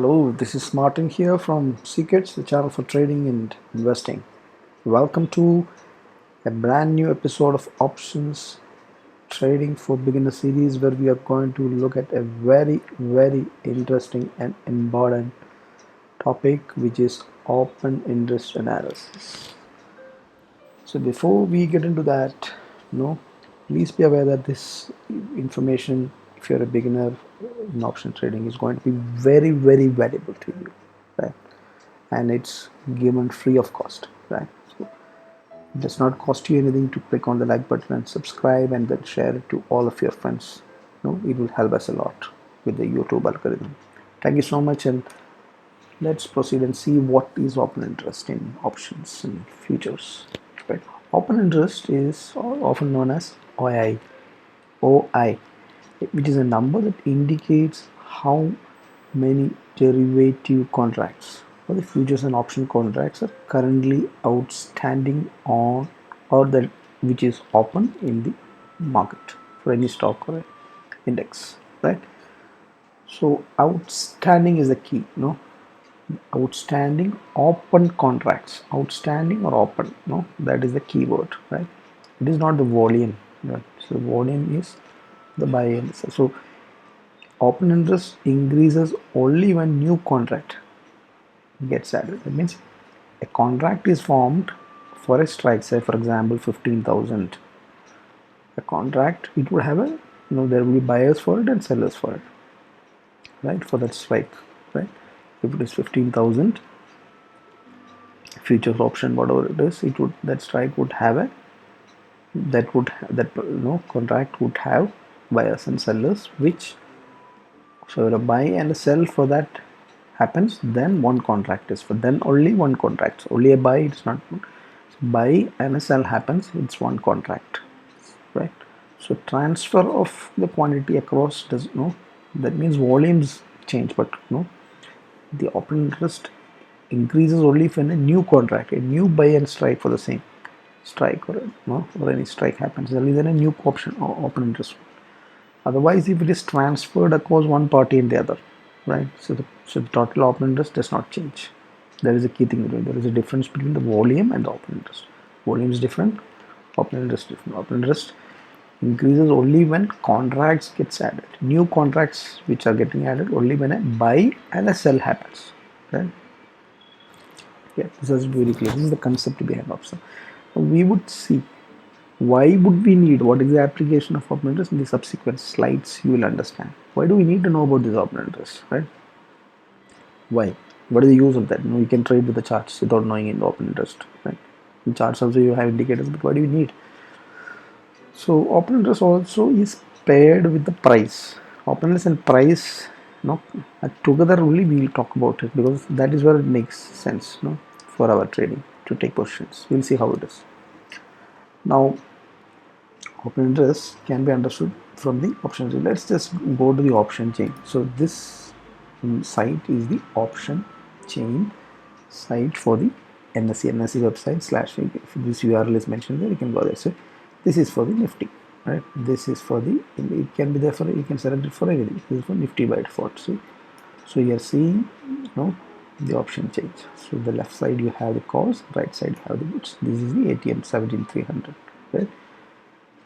Hello, this is Martin here from Secrets, the channel for trading and investing. Welcome to a brand new episode of Options Trading for Beginner series, where we are going to look at a very interesting and important topic, which is open interest analysis. So before we get into that, please be aware that this information, if you're a beginner in option trading, is going to be very valuable to you, right? And it's given free of cost, right? So it does not cost you anything to click on the like button and subscribe, and then share it to all of your friends. It will help us a lot with the YouTube algorithm. Thank you so much, and let's proceed and see what is open interest in options and futures. Right? Open interest is often known as OI, which is a number that indicates how many derivative contracts or the futures and option contracts are currently outstanding on, or that which is open in the market for any stock or index, right? So outstanding is the key, outstanding open contracts, outstanding or open, that is the keyword, right? It is not the volume, right? So volume is the buy and sell. So open interest increases only when new contract gets added. That means a contract is formed for a strike, say for example 15,000. A contract, it would have a, there will be buyers for it and sellers for it, right? For that strike, right? If it is 15,000 futures option, whatever it is, it would, that strike would have a, contract would have buyers and sellers, which, so a buy and a sell for that happens, then one contract is for, then only one contract. So only a buy, it's not buy and a sell happens, it's one contract, right? So transfer of the quantity across does that means volumes change, but the open interest increases only if in a new contract, a new buy and strike for the same strike, or or any strike happens, only then a new option or open interest. Otherwise, if it is transferred across one party and the other, right? So the total open interest does not change. That is a key thing. There is a difference between the volume and the open interest. Volume is different, open interest different. Open interest increases only when contracts gets added. New contracts which are getting added only when a buy and a sell happens, right? Yeah, this is very clear. This is the concept behind option. We would see why would we need, what is the application of open interest in the subsequent slides. You will understand why do we need to know about this open interest, right? Why? What is the use of that? You can trade with the charts without knowing in the open interest, right? In charts also you have indicators, but why do you need? So open interest also is paired with the price. Open interest and price, together only we will talk about it, because that is where it makes sense, for our trading to take positions. We'll see how it is. Now, open interest can be understood from the option chain. Let's just go to the option chain. So this site is the option chain site for the NSE website / if this URL is mentioned there, you can go there. So this is for the Nifty, right? This is for the, it can be there for, you can select it for anything. This is for Nifty by default. See, so you are seeing the option change. So the left side you have the calls, right side you have the puts. This is the ATM 17300, right?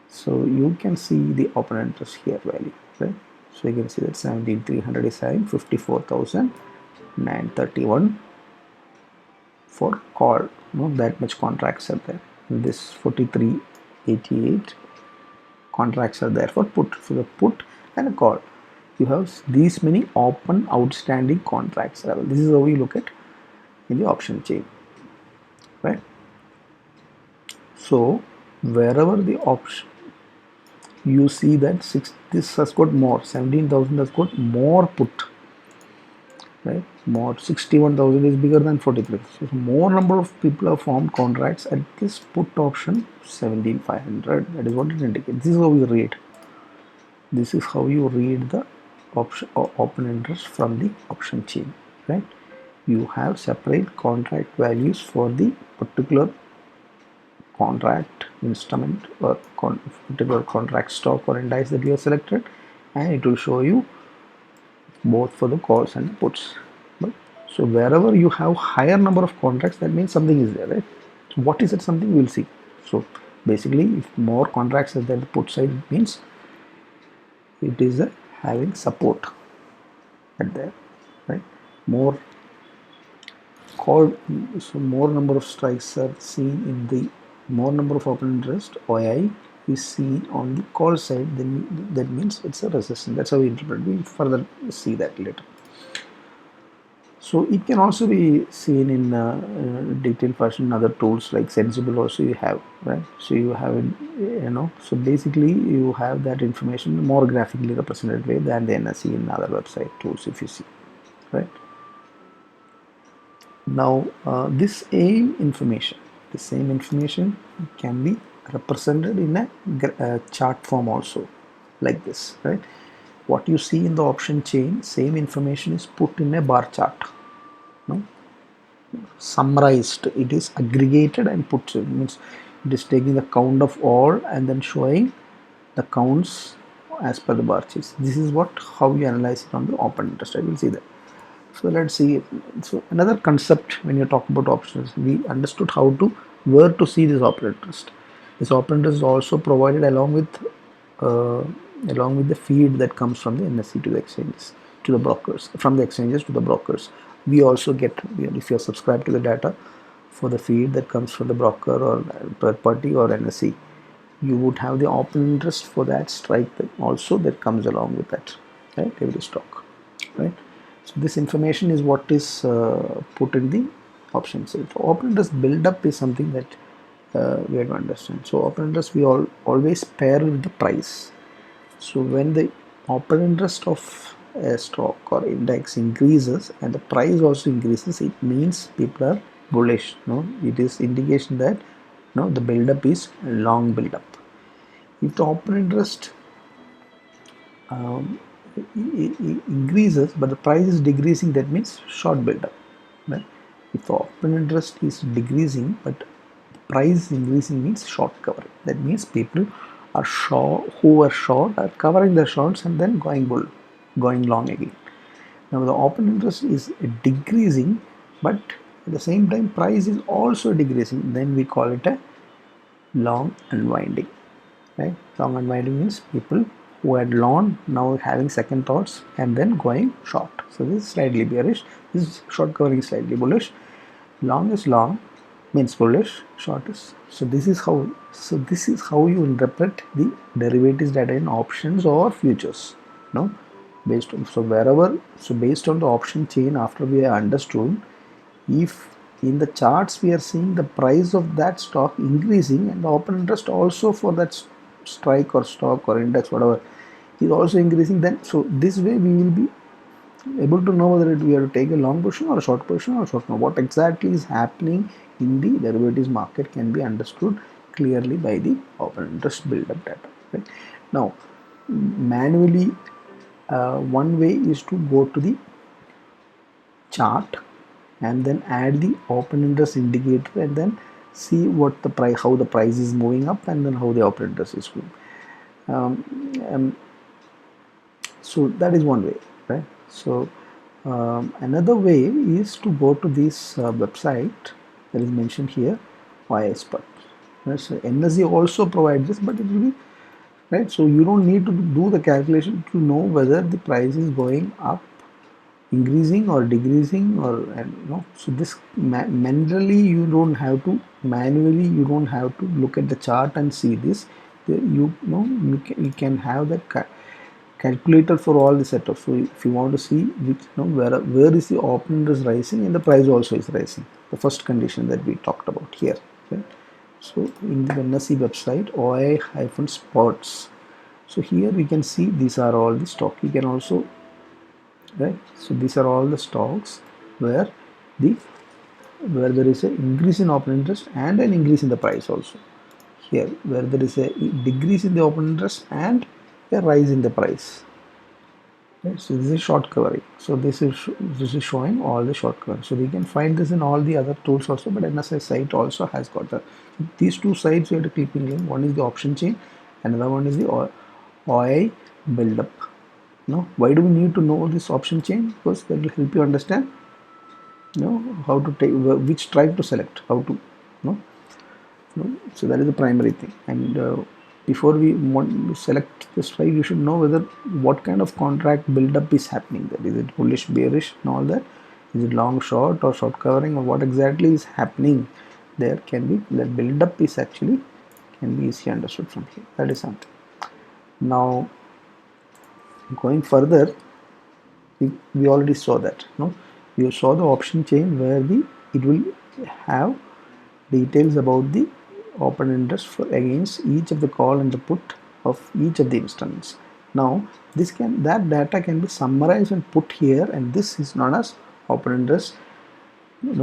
So you can see the open interest here value, right? So you can see that 17300 is having 54,931 for call. That much contracts are there. This 4388 contracts are there for put. So the put and a call, you have these many open outstanding contracts. This is how we look at in the option chain, right? So wherever the option, you see that this has got more, 17,000 has got more put, right? More 61,000 is bigger than 43. So more number of people have formed contracts at this put option 17,500. That is what it indicates. This is how we read. This is how you read the option or open interest from the option chain, right? You have separate contract values for the particular contract instrument or particular contract stock or index that you have selected, and it will show you both for the calls and the puts. So wherever you have higher number of contracts, that means something is there, right? So what is that something, we will see. So basically, if more contracts are there, the put side, it means it is having support at there, right? More call, so more number of strikes are seen in the more number of open interest OI is seen on the call side, then that means it's a resistance. That's how we interpret. We further see that later. So it can also be seen in detailed fashion in other tools like Sensible also you have, right? So you have it, so basically you have that information more graphically represented way than the NSE in other website tools if you see, right? Now this same information can be represented in a chart form also, like this, right? What you see in the option chain, same information is put in a bar chart, no? Summarized, it is aggregated and put, it means it is taking the count of all and then showing the counts as per the bar charts. This is what how you analyze it on the open interest. I will see that. So let's see. So another concept when you talk about options, we understood how to where to see this open interest. This open interest is also provided uh, along with the feed that comes from the NSE to the exchanges to the brokers, from the exchanges to the brokers. We also get, if you are subscribed to the data for the feed that comes from the broker or third party or NSE, you would have the open interest for that strike that also that comes along with that, right? Every stock, right? So this information is what is put in the option side. So open interest build up is something that we have to understand. So open interest we always pair with the price. So when the open interest of a stock or index increases and the price also increases, it means people are bullish. No, it is indication that the build up is long build up. If the open interest um, increases but the price is decreasing, that means short build-up, right? If the open interest is decreasing but price is increasing, means short covering. That means people are short, who are short are covering their shorts and then going long again. Now the open interest is decreasing but at the same time price is also decreasing, then we call it a long unwinding, right? Long unwinding means people who had long now having second thoughts and then going short. So this is slightly bearish, this is short covering is slightly bullish. Long is long means bullish, short is, so this is how you interpret the derivatives data in options or futures, no? Based on, based on the option chain, after we have understood, if in the charts we are seeing the price of that stock increasing and the open interest also for that strike or stock or index whatever is also increasing, then so this way we will be able to know whether we have to take a long position or a short position or short. Now what exactly is happening in the derivatives market can be understood clearly by the open interest build up data, right? Now manually, one way is to go to the chart and then add the open interest indicator and then see what the price, how the price is moving up and then how the open interest is going. So that is one way, right? So another way is to go to this website that is mentioned here, Fyers. Right? So NSE also provides this, but it will be, right? So you don't need to do the calculation to know whether the price is going up, increasing or decreasing, or so this manually you don't have to, manually you don't have to look at the chart and see this. You can have that calculator for all the setup. So if you want to see which where is the open interest rising and the price also is rising, the first condition that we talked about here, right? So in the NSE website OI-spots, so here we can see these are all the stock. You can also, right, so these are all the stocks where there is an increase in open interest and an increase in the price also. Here where there is a decrease in the open interest and a rise in the price, right? So this is short covering. So this is showing all the short covering. So we can find this in all the other tools also, but NSI site also has got that. These two sites you have to click in link. One is the option chain, another one is the OI build up. Now why do we need to know this option chain? Because that will help you understand how to take which strike to select, how to so that is the primary thing. And before we want to select the strike, you should know whether what kind of contract build-up is happening there. Is it bullish, bearish, and all that? Is it long, short, or short covering, or what exactly is happening there? Can be that build-up is actually can be easily understood from here. That is something. Now, going further, we already saw that. You saw the option chain where it will have details about the open interest for against each of the call and the put of each of the instruments. Now that data can be summarized and put here, and this is known as open interest in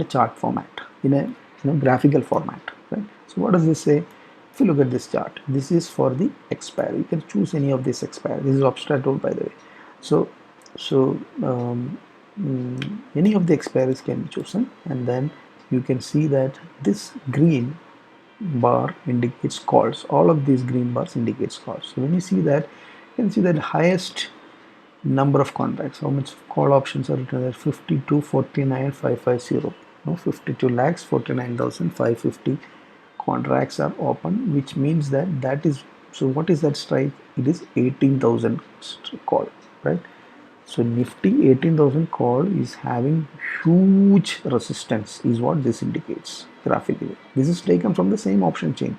a chart format, in a graphical format, right? So what does this say? If you look at this chart, this is for the expiry. You can choose any of these expiry. This is obstacle tool, by the way. So any of the expiries can be chosen, and then you can see that this green bar indicates calls. All of these green bars indicates calls. So when you see that, you can see that highest number of contracts, how much call options are written there, 52,49,550. 52 lakhs 49,550 contracts are open, which means that is, so what is that strike? It is 18,000 call, right? So Nifty 18,000 call is having huge resistance, is what this indicates graphically. This is taken from the same option chain.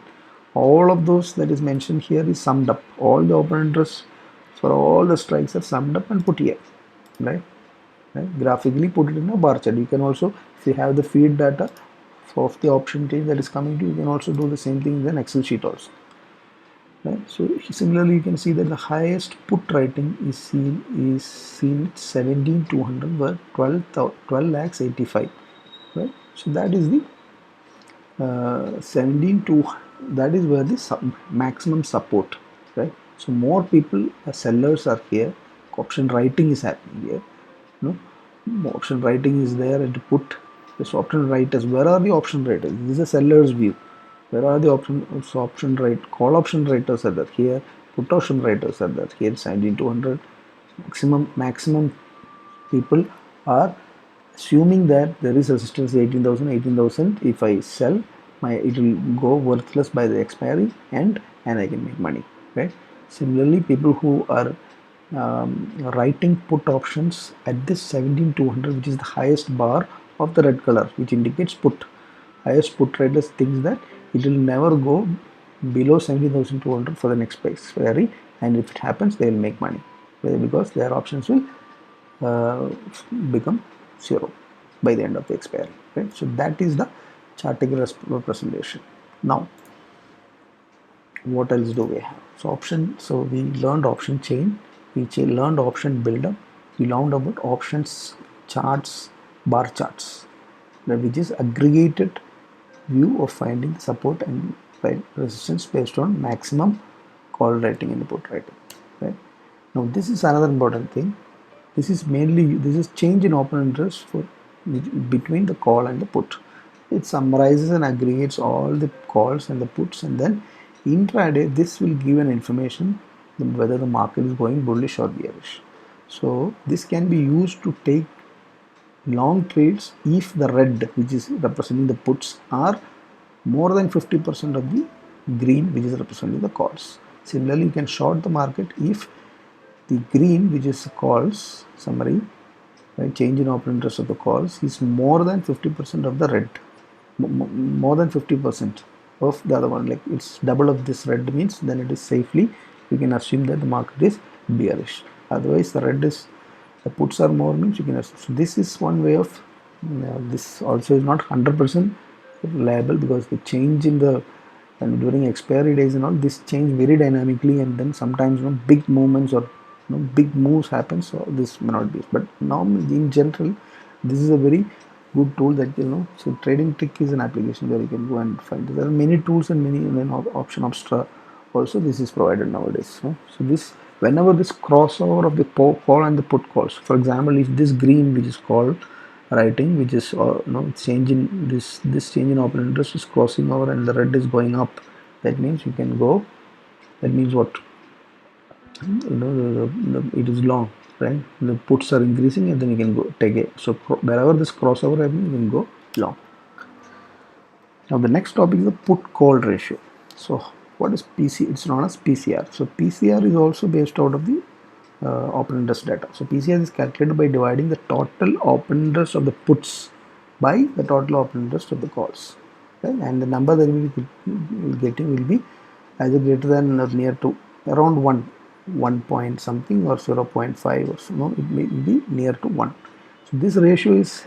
All of those that is mentioned here is summed up. All the open interest for all the strikes are summed up and put here, right? Graphically put it in a bar chart. You can also, if you have the feed data of the option chain that is coming to you, you can also do the same thing in an Excel sheet also. Right? So similarly, you can see that the highest put writing is seen at 17,200, where 12 lakhs 85. Right? So that is the 17 to, that is where the maximum support. Right? So more people, sellers are here. Option writing is happening here. Option writing is there, and to put this option writers. Where are the option writers? This is a seller's view. Where are the option right? Call option writers are there here. Put option writers are there here. 17,200. Maximum people are assuming that there is resistance 18,000. If I sell, it will go worthless by the expiry, and I can make money, right? Similarly, people who are writing put options at this 17,200, which is the highest bar of the red color, which indicates put. Highest put traders thinks that it will never go below 17,200 for the next expiry, and if it happens, they will make money because their options will become zero by the end of the expiry. Right? So that is the charting representation. Now, what else do we have? So we learned option chain, we learned option buildup, we learned about options charts, bar charts, which is aggregated view of finding support and resistance based on maximum call rating and put rating. Right? Now this is another important thing. This is change in open interest between the call and the put. It summarizes and aggregates all the calls and the puts, and then intraday this will give an information whether the market is going bullish or bearish. So this can be used to take long trades if the red, which is representing the puts, are more than 50% of the green, which is representing the calls. Similarly, you can short the market if the green, which is calls summary, right, change in open interest of the calls, is more than 50% of the red, more than 50% of the other one, like it's double of this red, means then it is safely, you can assume that the market is bearish. Otherwise, the puts are more, means you can assume. So this is one way of, this also is not 100% reliable, because the change in the, and during expiry days and all, this change very dynamically, and then sometimes big movements or big moves happen, so this may not be. But normally, in general, this is a very good tool that so trading trick is an application where you can go and find. There are many tools and many option obstra also this is provided nowadays. So this, whenever this crossover of the call and the put calls, for example, if this green, which is called writing, which is change in this change in open interest is crossing over and the red is going up, that means you can go, that means what, it is long. right? The puts are increasing, and then you can go take it. So wherever this crossover happens, you can go long. Now the next topic is the put call ratio. So what is PC? It's known as PCR. So PCR is also based out of the open interest data. So PCR is calculated by dividing the total open interest of the puts by the total open interest of the calls. Okay? And the number that we will getting will be either greater than or near to around 1 point something or 0.5 or so. No, it may be near to 1. So this ratio is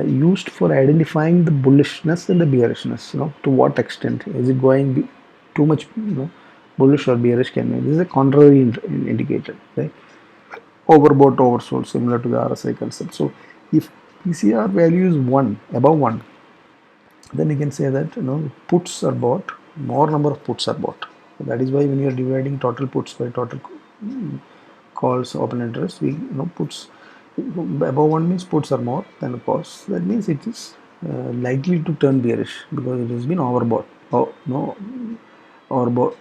used for identifying the bullishness and the bearishness. To what extent is it going too much, bullish or bearish can be. This is a contrary indicator, right? Overbought, oversold, similar to the RSI concept. So if PCR value is 1, above 1, then you can say that puts are bought, more number of puts are bought. So that is why when you are dividing total puts by total calls open interest, we puts above 1 means puts are more than calls. That means it is likely to turn bearish because it has been overbought. Overbought,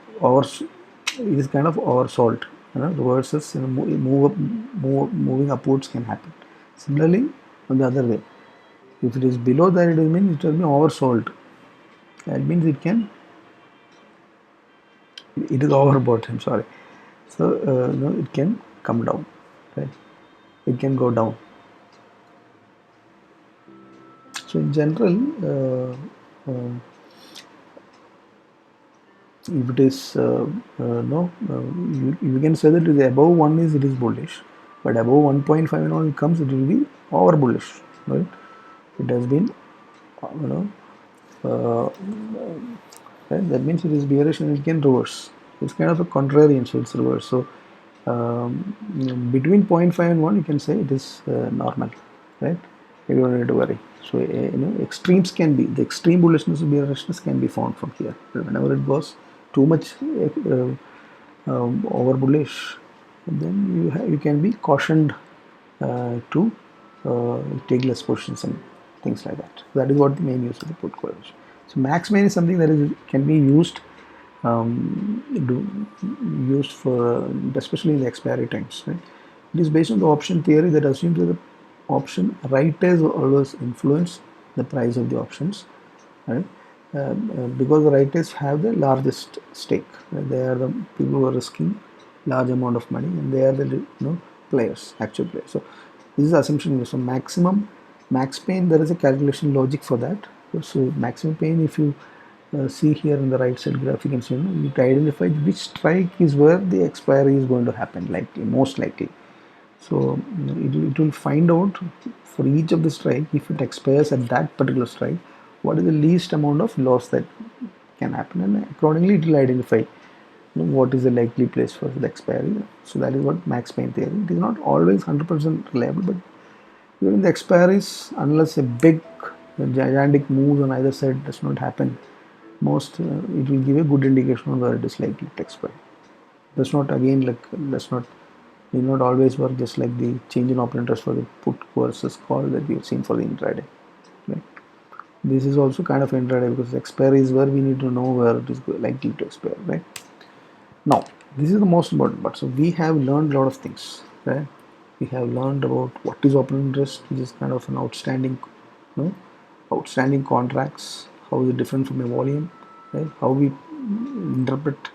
it is kind of oversold. Reverses, moving upwards can happen. Similarly, on the other way, if it is below that, it means it has been oversold. That means it is overbought. I'm sorry. So it can come down, right? It can go down. So in general, if it is you can say that the above 1 is it is bullish, but above 1.5 and all it comes, it will be over bullish, right? It has been right? That means it is bearish and it can reverse. It's kind of a contrarian, so it's reverse. So between 0.5 and 1 you can say it is normal, right? You don't need to worry. So extremes can be, the extreme bullishness or bearishness can be found from here. Whenever it goes too much over bullish, then you can be cautioned to take less positions and things like that. That is what the main use of the put correlation. So max main is something that can be used for especially in the expiry times. Right? It is based on the option theory that assumes that the option writers always influence the price of the options, right? Because the writers have the largest stake. Right? They are the people who are risking large amount of money, and they are the players, actual players. So this is the assumption. So max pain, there is a calculation logic for that. So maximum pain, if you see here in the right side graph, you can see you identify which strike is where the expiry is going to happen, likely, most likely. So it will find out for each of the strike, if it expires at that particular strike, what is the least amount of loss that can happen, and accordingly it will identify what is the likely place for the expiry. So that is what max pain theory. It is not always 100% reliable, but during the expiries, unless a big gigantic move on either side does not happen, it will give a good indication on where it is likely to expire. Does not need not always work just like the change in open interest for the put versus call that we have seen for the intraday. Right? This is also kind of intraday because the expiry is where we need to know where it is likely to expire. Right? Now, this is the most important part. So we have learned a lot of things. Right? We have learned about what is open interest, which is kind of an outstanding contracts. How is it different from a volume? Right? How we interpret.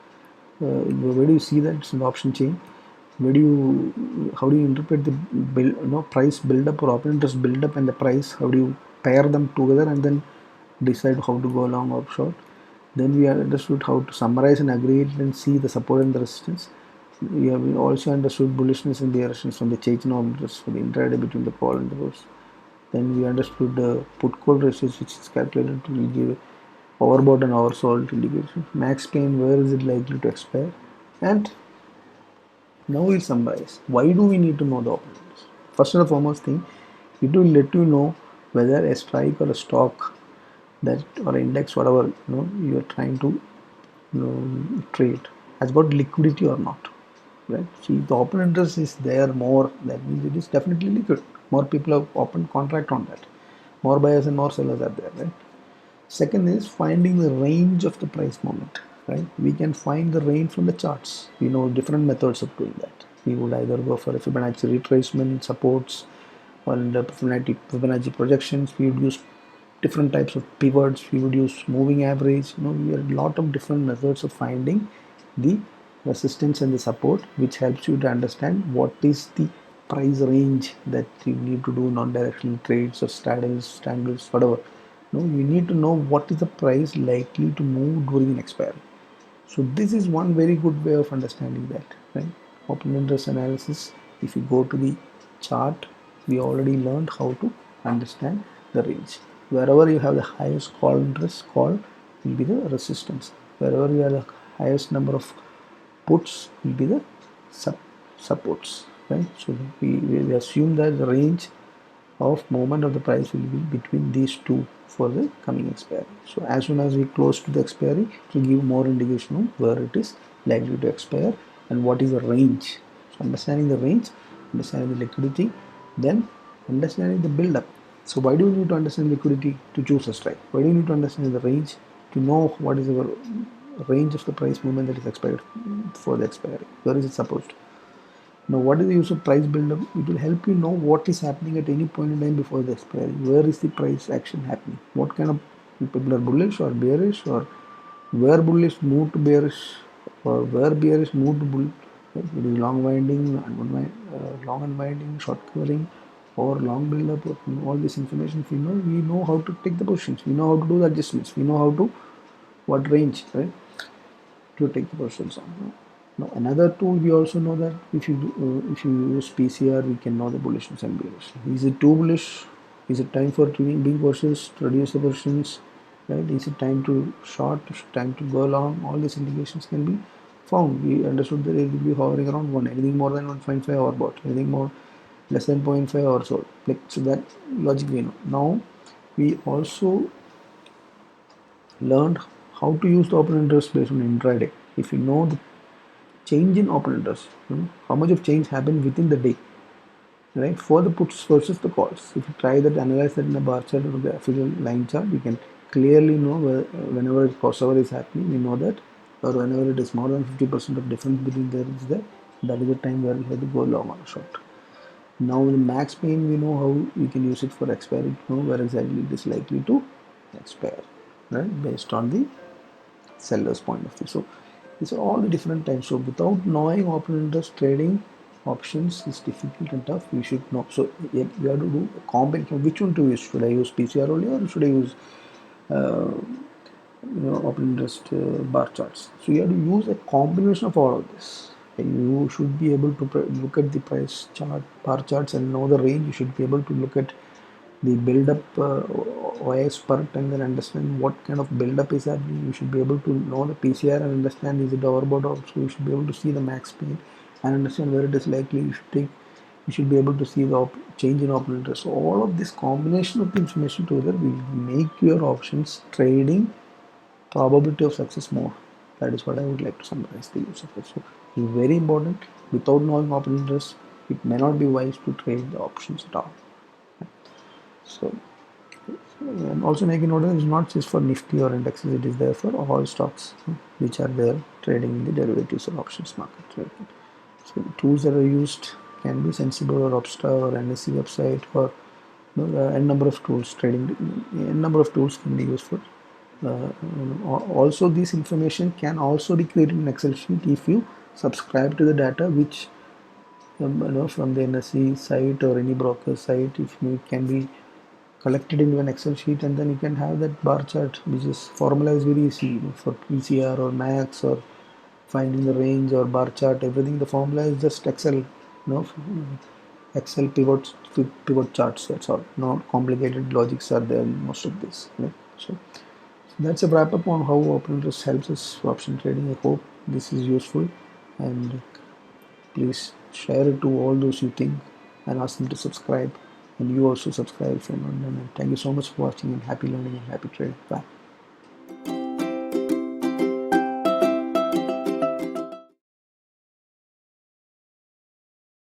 Where do you see that it's an option chain? How do you interpret the price build up or open interest build up and the price? How do you pair them together and then decide how to go long or short? Then we understood how to summarize and aggregate and see the support and the resistance. We have also understood bullishness and bearishness from the change in open interest for the intraday between the call and the put. Then we understood the put call ratios, which is calculated to give overbought and oversold indication. Max pain, where is it likely to expire? And now we'll summarize. Why do we need to know the open interest? First and foremost thing, it will let you know whether a strike or a stock that or index, whatever you are trying to trade, has got liquidity or not. Right? See, the open interest is there more. That means it is definitely liquid. More people have opened contract on that. More buyers and more sellers are there. Right? Second is finding the range of the price movement. Right? We can find the range from the charts. We know different methods of doing that. we would either go for a Fibonacci retracement supports, or in the Fibonacci projections we would use different types of pivots, we would use moving average. We have a lot of different methods of finding the resistance and the support, which helps you to understand what is the price range that you need to do non-directional trades or straddles, whatever. You need to know what is the price likely to move during an expiry. So this is one very good way of understanding that, right? Open interest analysis. If you go to the chart, we already learned how to understand the range. Wherever you have the highest call interest, call will be the resistance. Wherever you have the highest number of puts will be the supports, right? So we assume that the range of movement of the price will be between these two for the coming expiry. So as soon as we close to the expiry, it will give more indication of where it is likely to expire and what is the range. So understanding the range, understanding the liquidity, then understanding the build up. So why do you need to understand liquidity to choose a strike? Why do you need to understand the range to know what is the range of the price movement that is expired for the expiry? Where is it supposed? Now, what is the use of price build-up? It will help you know what is happening at any point in time before the expiry. Where is the price action happening? What kind of people are bullish or bearish, or where bullish move to bearish, or where bearish move to bull? It is long winding, long unwinding, short covering, or long build-up. Or all this information, if we know how to take the positions. We know how to do the adjustments. We know how to what range, right, to take the positions on. Now another tool, we also know that if you use PCR, we can know the bullishness and bearish. Is it too bullish? Is it time for trimming big positions to reduce the positions? Right? Is it time to short? Time to go long? All these indications can be found. We understood that it will be hovering around 1. Anything more than 1.5 or bought. Anything more less than 0.5 or sold. So that logic we know. Now we also learned how to use the open interest based on intraday. If you know the change in open interest, how much of change happened within the day, right, for the puts versus the calls. If you try that, analyze that in a bar chart or the official line chart, you can clearly know whenever crossover is happening, we know that, or whenever it is more than 50% of difference between there is there, that is the time where we have to go long or short. Now the max pain, we know how we can use it for expiry, to know where exactly it is likely to expire, right, based on the seller's point of view. So these are all the different types. So without knowing open interest trading options is difficult and tough. We should know. So you have to do a combination. Which one to use? Should I use PCR only, or should I use open interest bar charts? So you have to use a combination of all of this. And you should be able to look at the price chart, bar charts, and know the range. You should be able to look at the build up OIS part and then understand what kind of build up is happening. You should be able to know the PCR and understand is it overbought or so. You should be able to see the max pain and understand where it is likely. You should be able to see the change in open interest. So all of this combination of the information together will make your options trading probability of success more. That is what I would like to summarize the use of it. So it is very important. Without knowing open interest, it may not be wise to trade the options at all. So, and also making note that it's not just for Nifty or indexes, it is there for all stocks which are there trading in the derivatives or options market. Right? So the tools that are used can be Sensible or Upstar or NSE website, or a number of tools trading. A number of tools can be used for. Also, this information can also be created in Excel sheet if you subscribe to the data which from the NSE site or any broker site. If you can be collected into an Excel sheet, and then you can have that bar chart which is formalized very easy for PCR or max or finding the range or bar chart. Everything, the formula is just Excel, Excel pivot charts. That's all. No complicated logics are there in most of this. Right? So that's a wrap up on how open interest helps us for option trading. I hope this is useful, and please share it to all those you think and ask them to subscribe, and you also subscribe if you're not done. And thank you so much for watching, and happy learning and happy trading. Bye.